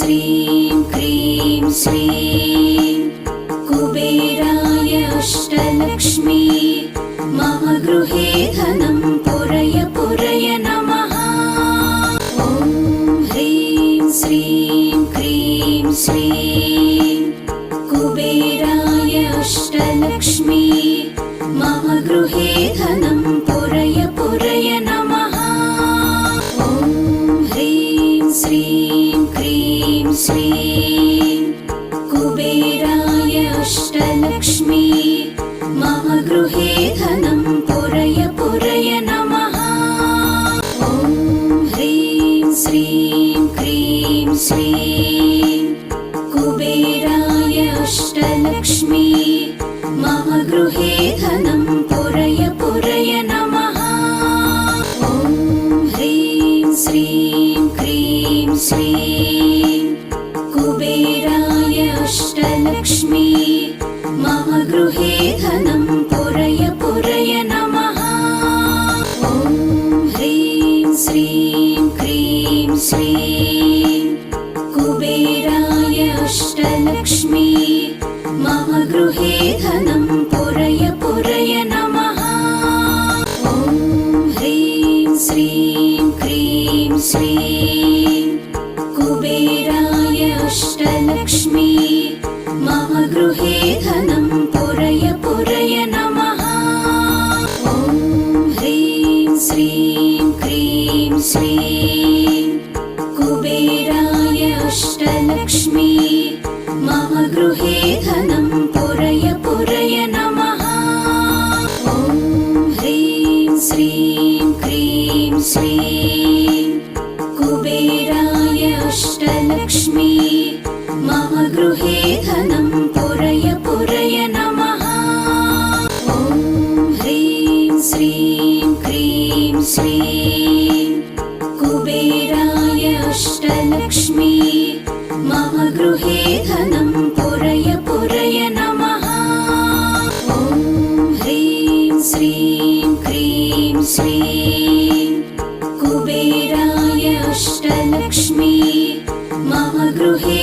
श्रीं क्रीं श्रीं कुबेराय अष्टलक्ष्मी मम गृहे धनं पुरय पुरय नमः। ॐ ह्रीं श्रीं क्रीं श्रीं कुबेराय अष्टलक्ष्मी मम गृहे धनं पुरय पुरय नमः। ॐ ह्रीं श्रीं क्रीं श्रीं कुबेराय अष्टलक्ष्मी मम गृहे धनं पुरय पुरय नमः। ॐ ह्रीं श्रीं क्रीं श्रीं कुबेराय अष्टलक्ष्मी मम गृहे धनं पुरय पुरय नमः। ॐ ह्रीं श्रीं क्रीं श्रीं कुबेराय अष्टलक्ष्मी मम गृहे धनं पुरय पुरय नमः। ॐ ह्रीं श्रीं क्रीं श्रीं कुबेराय अष्टलक्ष्मी मम गृहे धनं पुरय पुरय नमः। ॐ ह्रीं श्रीं क्रीं श्रीं कुबेराय अष्टलक्ष्मी मम गृहे धनं पुरय पुरय नमः। ॐ ह्रीं श्रीं क्रीं श्रीं कुबेराय अष्टलक्ष्मी मम गृहे धनं पुरय पुरय नमः। ॐ ह्रीं श्रीं क्रीं श्रीं कुबेराय अष्टलक्ष्मी मम गृहे धनं पुरय पुरय नमः। ॐ ह्रीं श्रीं क्रीं श्रीं कुबेराय अष्टलक्ष्मी मम गृहे धनं पुरय पुरय नमः। ॐ ह्रीं श्रीं क्रीं श्रीं कुबेराय अष्टलक्ष्मी मम गृहे